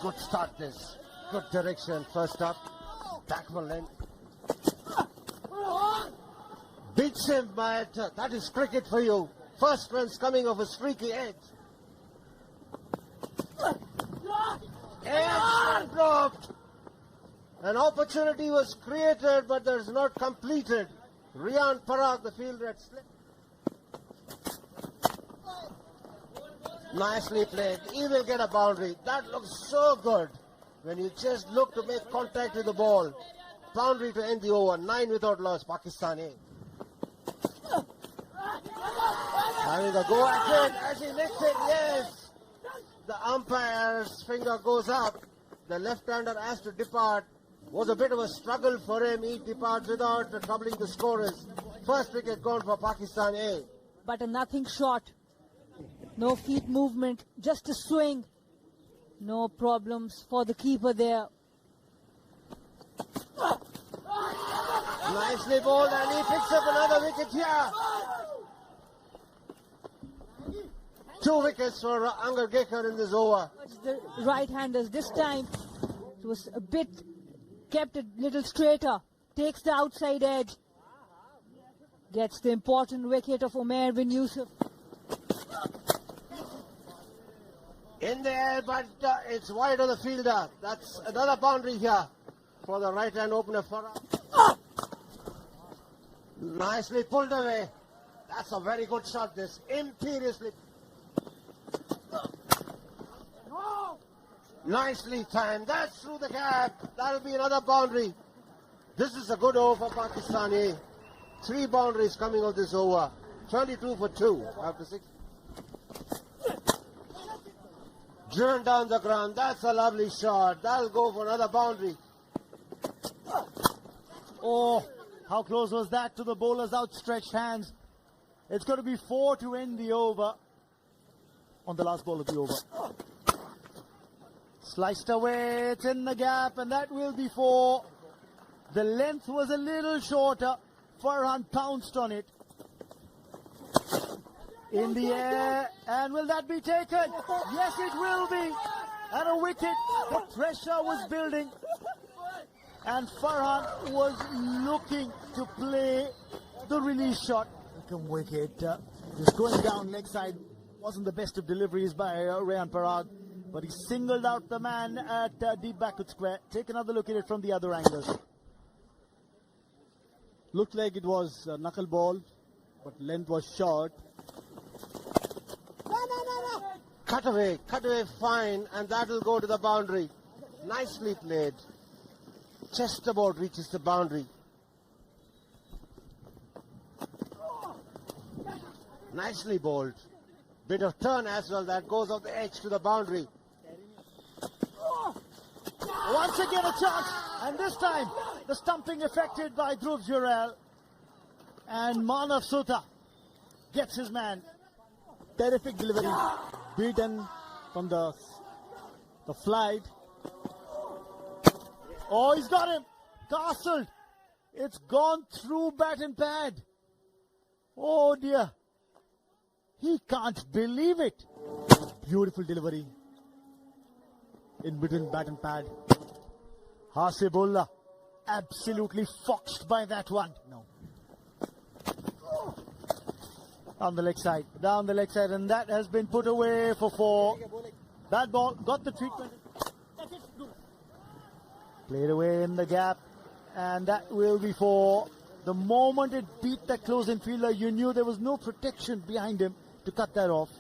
Good start this. Good direction. First up. Backman length. Beats him, but that is cricket for you. First runs coming off a streaky edge. Edge dropped. An opportunity was created, but there's not completed. Riyan Parag, the fielder, had slipped. Nicely played. He will get a boundary. That looks so good when you just look to make contact with the ball. Boundary to end the over. 9 without loss. Pakistan A. Having a go at it as he makes it. Yes. The umpire's finger goes up. The left-hander has to depart. Was a bit of a struggle for him. He departs without troubling the scorers. First wicket gone for Pakistan A. But a nothing shot. No feet movement, just a swing. No problems for the keeper there. Nicely bowled, and he picks up another wicket here. 2 wickets for Angargekar in this over. The right-handers this time, it was a bit, kept a little straighter. Takes the outside edge. Gets the important wicket of Umair bin Yusuf. In the air, but it's wide of the fielder. That's another boundary here for the right-hand opener. Nicely pulled away. That's a very good shot, this. Imperiously. Nicely timed. That's through the gap. That'll be another boundary. This is a good over for Pakistan A. 3 boundaries coming of this over. 22 for 2 after 6. Driven down the ground. That's a lovely shot. That'll go for another boundary. Oh, how close was that to the bowler's outstretched hands. It's going to be 4 to end the over on the last ball of the over. Sliced away, it's in the gap, and that will be 4. The length was a little shorter. Farhan pounced on it. In the air, and will that be taken? Yes, it will be. And a wicket. The pressure was building, and Farhan was looking to play the release shot. Welcome wicket. Just going down leg side. Wasn't the best of deliveries by Riyan Parag, but he singled out the man at deep backward square. Take another look at it from the other angle. Looked like it was a knuckle ball, but length was short. Cut away fine, and that'll go to the boundary. Nicely played. Just about reaches the boundary. Nicely bowled. Bit of turn as well, that goes off the edge to the boundary. Once again a chance, and this time the stumping affected by Dhruv Jurel, and Manav Sutta gets his man. Terrific delivery, beaten from the flight. Oh, he's got him, castled. It's gone through bat and pad. Oh dear, he can't believe it. Beautiful delivery in between bat and pad. Hasibullah absolutely foxed by that one. No. Down the leg side, and that has been put away for 4. That ball got the treatment. Played away in the gap, and that will be 4. The moment it beat the close-in fielder, you knew there was no protection behind him to cut that off.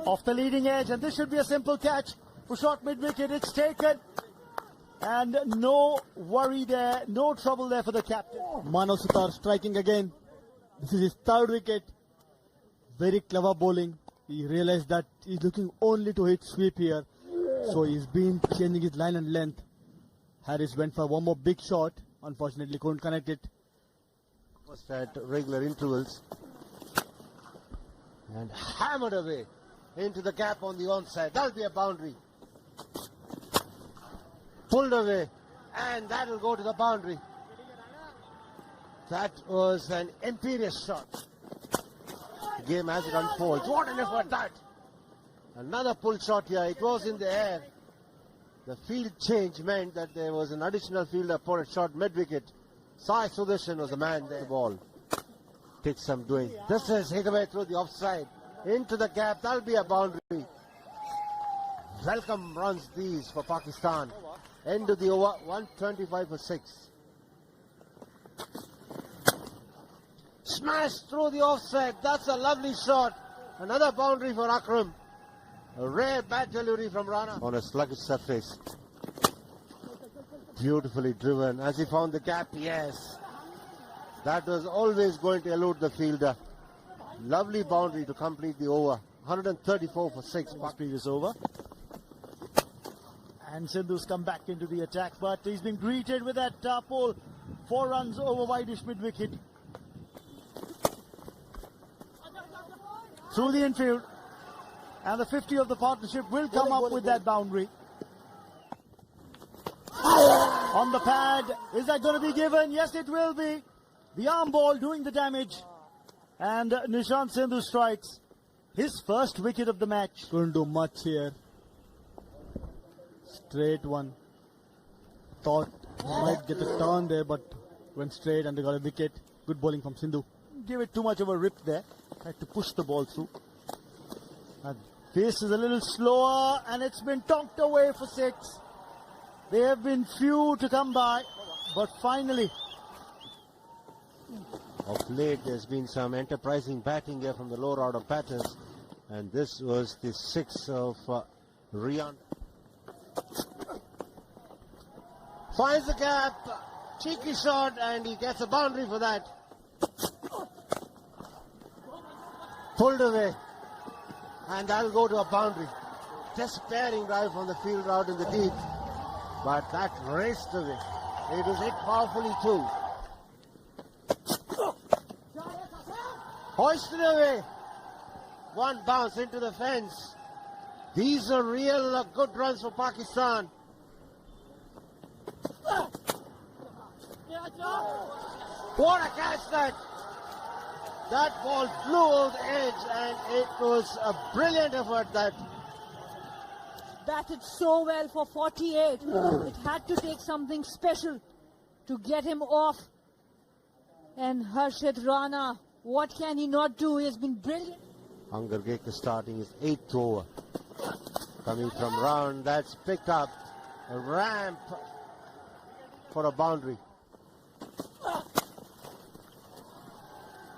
Off the leading edge, and this should be a simple catch for short mid-wicket. It's taken, and no worry there, no trouble there for the captain. Manav Sutta striking again. This is his 3rd wicket. Very clever bowling. He realized that he's looking only to hit sweep here, so he's been changing his line and length. Harris went for one more big shot. Unfortunately, couldn't connect it. First at regular intervals. And hammered away into the gap on the onside. That'll be a boundary. Pulled away, and that'll go to the boundary. That was an imperious shot. The game as it unfolds. What an effort that! Another pull shot here. It was in the air. The field change meant that there was an additional fielder for a shot mid-wicket. Sai Sudarshan was the man there. The ball takes some doing. This is hit away through the offside. Into the gap. That'll be a boundary. Welcome runs these for Pakistan. End of the over. 125 for 6. Smashed through the offside. That's a lovely shot. Another boundary for Akram. A rare bat delivery from Rana on a sluggish surface. Beautifully driven. As he found the gap, yes. That was always going to elude the fielder. Lovely boundary to complete the over. 134 for 6. Previous over. And Sindhu's come back into the attack, but he's been greeted with that pole. 4 runs over wideish mid-wicket. Through the infield. And the 50 of the partnership will come up with that boundary. On the pad. Is that going to be given? Yes, it will be. The arm ball doing the damage. And Nishant Sindhu strikes his first wicket of the match. Couldn't do much here. Straight one. Thought he might get a turn there, but went straight and they got a wicket. Good bowling from Sindhu. Give it too much of a rip there. Had to push the ball through. And this is a little slower, and it's been tonked away for 6. There have been few to come by, but finally. Of late, there's been some enterprising batting here from the lower order batters. And this was the 6 of Rian. Finds the gap. Cheeky shot, and he gets a boundary for that. Pulled away. And that'll go to a boundary. Despairing drive from the field out in the deep. But that raced away. It was hit powerfully too. Hoisted away. One bounce into the fence. These are real good runs for Pakistan. What a catch that! That ball flew over the edge, and it was a brilliant effort that. Batted so well for 48. It had to take something special to get him off. And Harshit Rana, what can he not do? He has been brilliant. Angargekar starting his 8th over. Coming from round, that's picked up. A ramp for a boundary.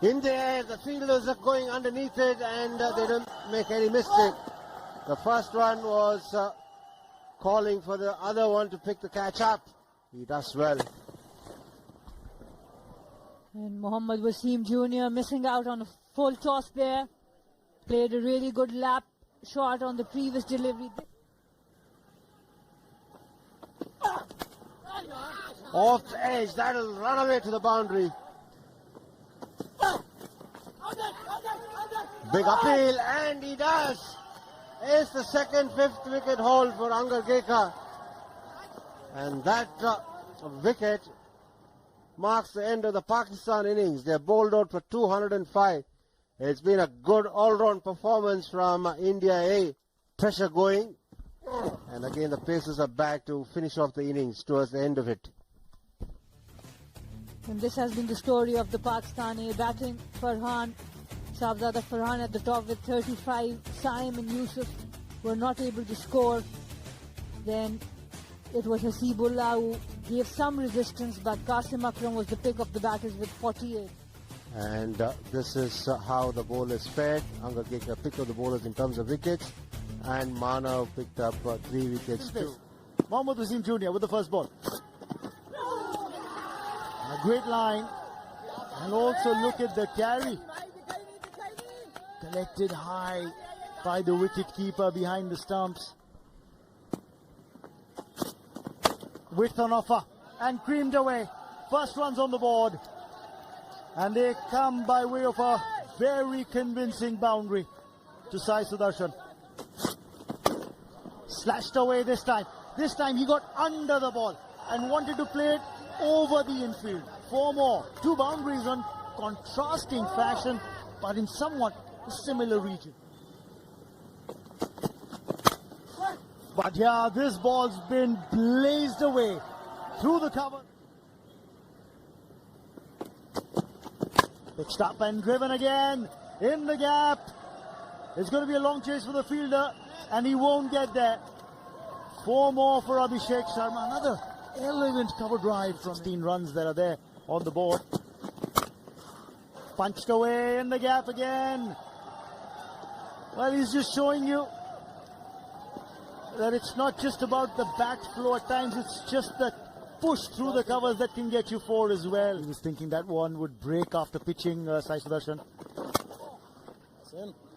In the air, the fielders are going underneath it, and they don't make any mistake. The first one was calling for the other one to pick the catch up. He does well. And Mohammad Wasim Jr. missing out on a full toss there. Played a really good lap shot on the previous delivery. Off the edge, that'll run away to the boundary. Big appeal, and he does. It's the second, 5th wicket haul for Angargekar. And that wicket marks the end of the Pakistan innings. They're bowled out for 205. It's been a good all-round performance from India A. Pressure going. And again, the Pacers are back to finish off the innings towards the end of it. And this has been the story of the Pakistani batting. Farhan, Shahzada Farhan at the top with 35. Saim and Yusuf were not able to score. Then it was Hasibullah who gave some resistance, but Qasim Akram was the pick of the batters with 48. And this is how the bowlers fared. Angargekar picked up the bowlers in terms of wickets, and Manav picked up 3 wickets too. Mohammad Wasim Jr. with the first ball. A great line. And also look at the carry. Collected high by the wicket keeper behind the stumps. Width on offer and creamed away. First runs on the board. And they come by way of a very convincing boundary to Sai Sudarshan. Slashed away this time. This time he got under the ball and wanted to play it over the infield. 4 more. 2 boundaries on contrasting fashion, but in somewhat a similar region. But yeah, this ball's been blazed away through the cover. Pitched up and driven again in the gap. It's going to be a long chase for the fielder, and he won't get there. 4 more for Abhishek Sharma. Another elegant cover drive from 16 runs that are there on the board. Punched away in the gap again. Well, he's just showing you that it's not just about the bat flow at times, it's just the push through the covers that can get you 4 as well. He was thinking that one would break after pitching, Sai Sudarshan.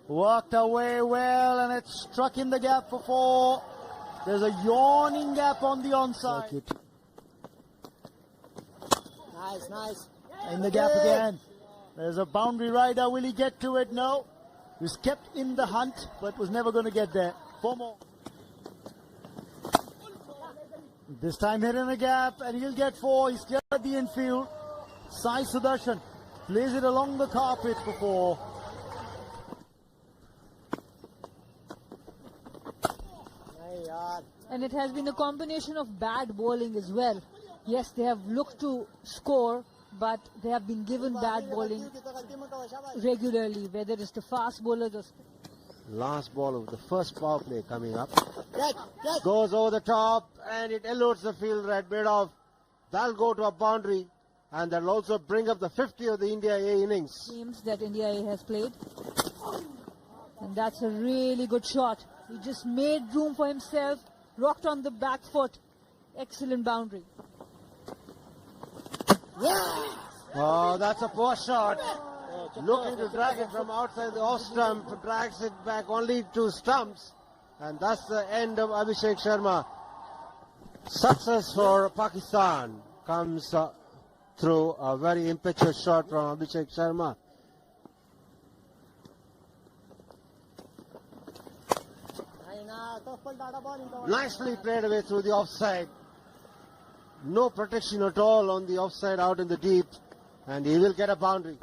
Worked away well, and it struck in the gap for 4. There's a yawning gap on the onside. Nice, nice. In the gap again. There's a boundary rider. Will he get to it? No. He was kept in the hunt, but was never going to get there. 4 more. This time hit in the gap, and he'll get 4. He's cleared the infield. Sai Sudarshan plays it along the carpet for 4. And it has been a combination of bad bowling as well. Yes, they have looked to score, but they have been given bad bowling regularly, whether it's the fast bowlers or... Last ball of the first power play coming up. Goes over the top, and it eludes the fielder at mid-off. That'll go to a boundary, and that'll also bring up the 50 of the India A innings. Games that India A has played. And that's a really good shot. He just made room for himself, rocked on the back foot. Excellent boundary. Oh, that's a poor shot. Looking to drag it from outside the off stump, drags it back only 2 stumps. And that's the end of Abhishek Sharma. Success for Pakistan comes through a very impetuous shot from Abhishek Sharma. Nicely played away through the offside. No protection at all on the offside out in the deep. And he will get a boundary.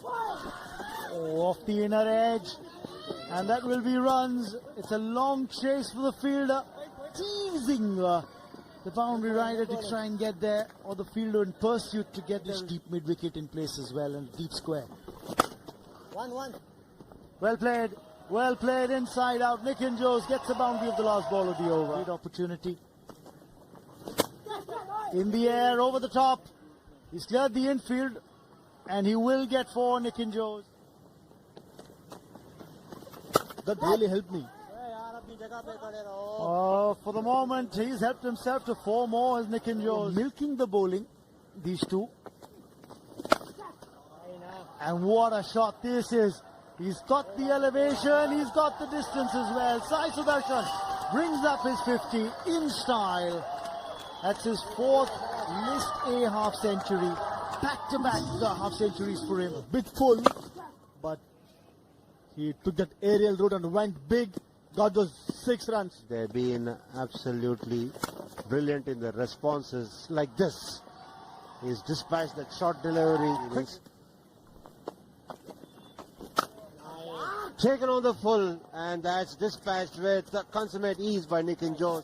Oh, off the inner edge. And that will be runs. It's a long chase for the fielder. Teasing the boundary rider to try and get there. Or the fielder in pursuit to get this deep mid-wicket in place as well. And deep square. 1-1. Well played. Well played inside out. Nikunj gets the boundary of the last ball of the over. Great opportunity. In the air, over the top. He's cleared the infield. And he will get 4, Nikunj. That really helped me. For the moment, he's helped himself to 4 more as Nikunj. Milking the bowling, these 2. And what a shot this is. He's got the elevation, he's got the distance as well. Sai Sudarshan brings up his 50 in style. That's his 4th List A half century. Back-to-back half centuries for him. Bit full, but he took that aerial route and went big, got those 6 runs. They've been absolutely brilliant in their responses like this. He's dispatched that short delivery. Taken on the full, and that's dispatched with consummate ease by Nikunj.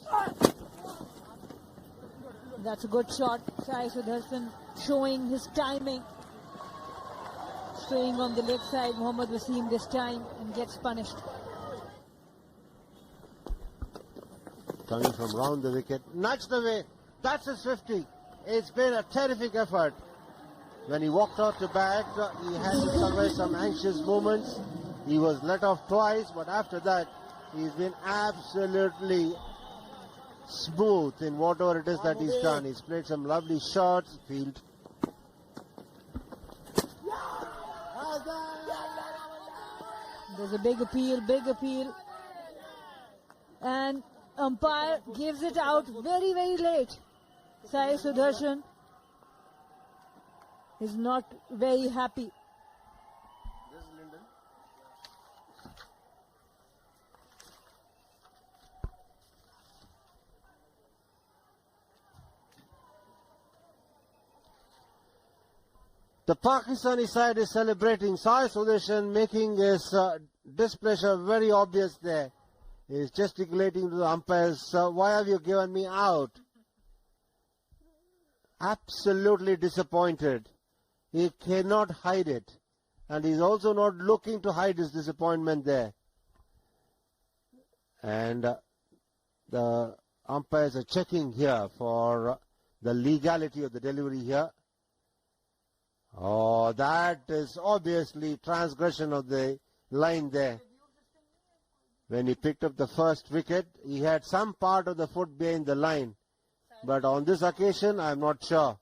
That's a good shot. Sai Sudarshan showing his timing. Staying on the leg side, Mohammad Wasim this time, and gets punished. Coming from round the wicket, nudged away. That's his 50. It's been a terrific effort. When he walked out to bat, he had to survive some anxious moments. He was let off twice, but after that, he's been absolutely smooth in whatever it is that he's done. He's played some lovely shots, field. There's a big appeal. And umpire gives it out very, very late. Sai Sudarshan is not very happy. The Pakistani side is celebrating. Sai Sudarshan making his displeasure very obvious there. He's gesticulating to the umpires, why have you given me out? Absolutely disappointed. He cannot hide it. And he's also not looking to hide his disappointment there. And the umpires are checking here for the legality of the delivery here. Oh, that is obviously transgression of the line there. When he picked up the first wicket, he had some part of the foot behind the line. But on this occasion, I'm not sure.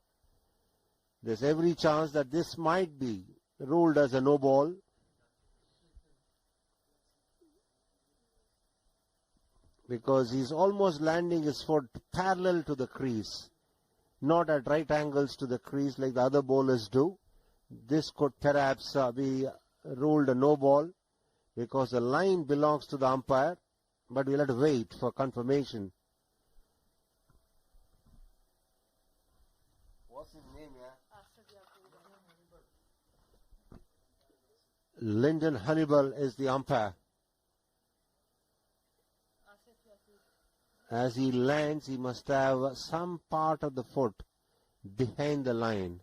There's every chance that this might be ruled as a no ball. Because he's almost landing his foot parallel to the crease. Not at right angles to the crease like the other bowlers do. This could perhaps be ruled a no ball because the line belongs to the umpire, but we'll have to wait for confirmation. What's his name, Lyndon Hannibal is the umpire. As he lands, he must have some part of the foot behind the line.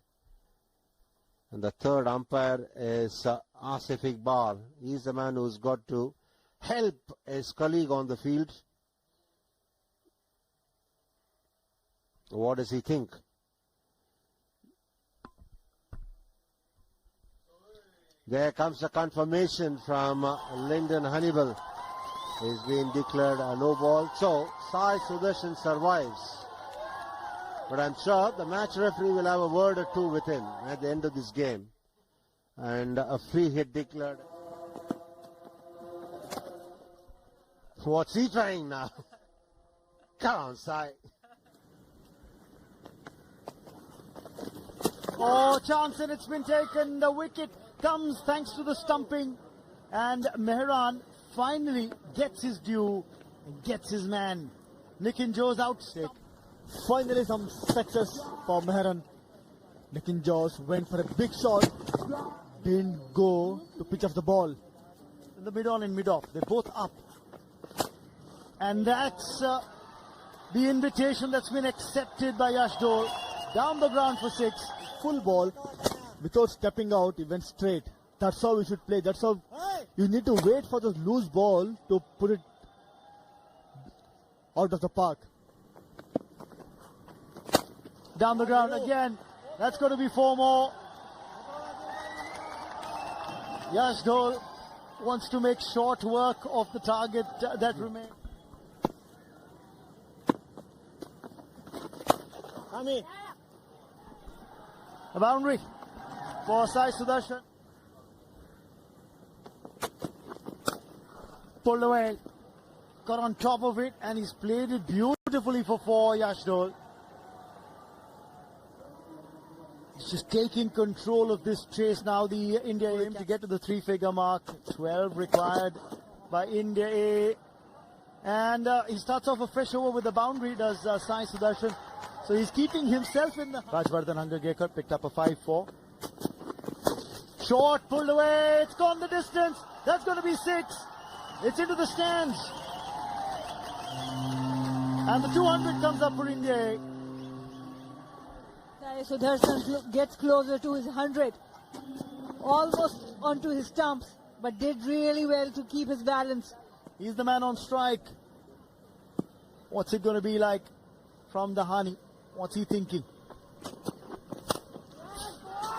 And the third umpire is Asif Iqbal. He's the man who's got to help his colleague on the field. What does he think? There comes a confirmation from Lyndon Hannibal. He's been declared a no ball. So, Sai Sudarshan survives. But I'm sure the match referee will have a word or two with him at the end of this game. And a free hit declared. What's he trying now? Come on, Sai. Oh, chance, and it's been taken. The wicket comes thanks to the stumping. And Mehran finally gets his due and gets his man. Nitin Jo's outside. Finally some success for Mehran. Nitin Jos went for a big shot. Didn't go to pitch off the ball. In the mid-on and mid-off. They're both up. And that's the invitation that's been accepted by Yash Dole. Down the ground for 6. Full ball. Without stepping out, he went straight. That's how we should play. That's how you need to wait for the loose ball to put it out of the park. Down the ground again. That's going to be 4 more. Yash Dole wants to make short work of the target that remains. A boundary for Sai Sudarshan. Pulled away. Got on top of it and he's played it beautifully for 4, Yash Dole. He's just taking control of this chase now. The India aim to get to the 3-figure mark. 12 required by India A. And he starts off a fresh over with a boundary, does Sai Sudarshan. So he's keeping himself in the... Rajvardhan Hangargekar picked up a 5-4. Short, pulled away. It's gone the distance. That's going to be 6. It's into the stands. And the 200 comes up for India A. Sai Sudarshan gets closer to his 100. Almost onto his stumps, but did really well to keep his balance. He's the man on strike. What's it going to be like from Dahani? What's he thinking?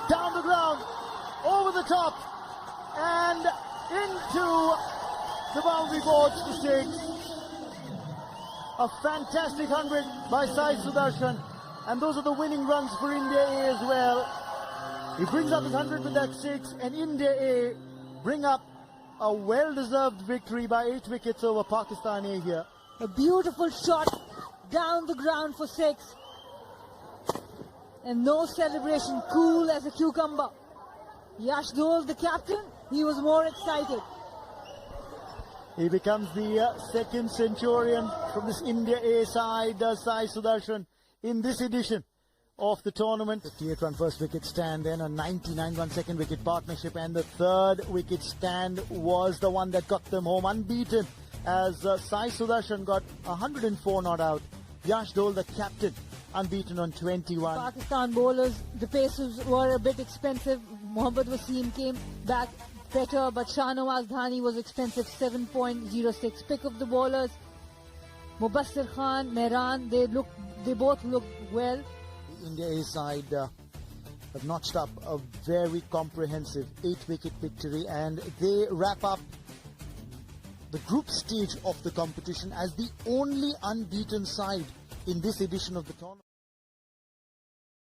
Down the ground, over the top, and into the boundary boards for 6. A fantastic 100 by Sai Sudarshan. And those are the winning runs for India A as well. He brings up his 100 with that 6, and India A bring up a well-deserved victory by 8 wickets over Pakistan A here. A beautiful shot down the ground for 6. And no celebration, cool as a cucumber. Yash Dole, the captain, he was more excited. He becomes the second centurion from this India A side, Sai Sudarshan, in this edition of the tournament. 58-run first wicket stand, then a 99-run second wicket partnership, and the third wicket stand was the one that got them home unbeaten as Sai Sudarshan got 104 not out. Yash Dole, the captain, unbeaten on 21. Pakistan bowlers, the paces were a bit expensive. Mohammad Wasim came back better, but Shahnawaz Dhani was expensive, 7.06. Pick of the bowlers, Mubassir Khan, Mehran, they both look well. The India A side have notched up a very comprehensive 8-wicket victory, and they wrap up the group stage of the competition as the only unbeaten side in this edition of the tournament.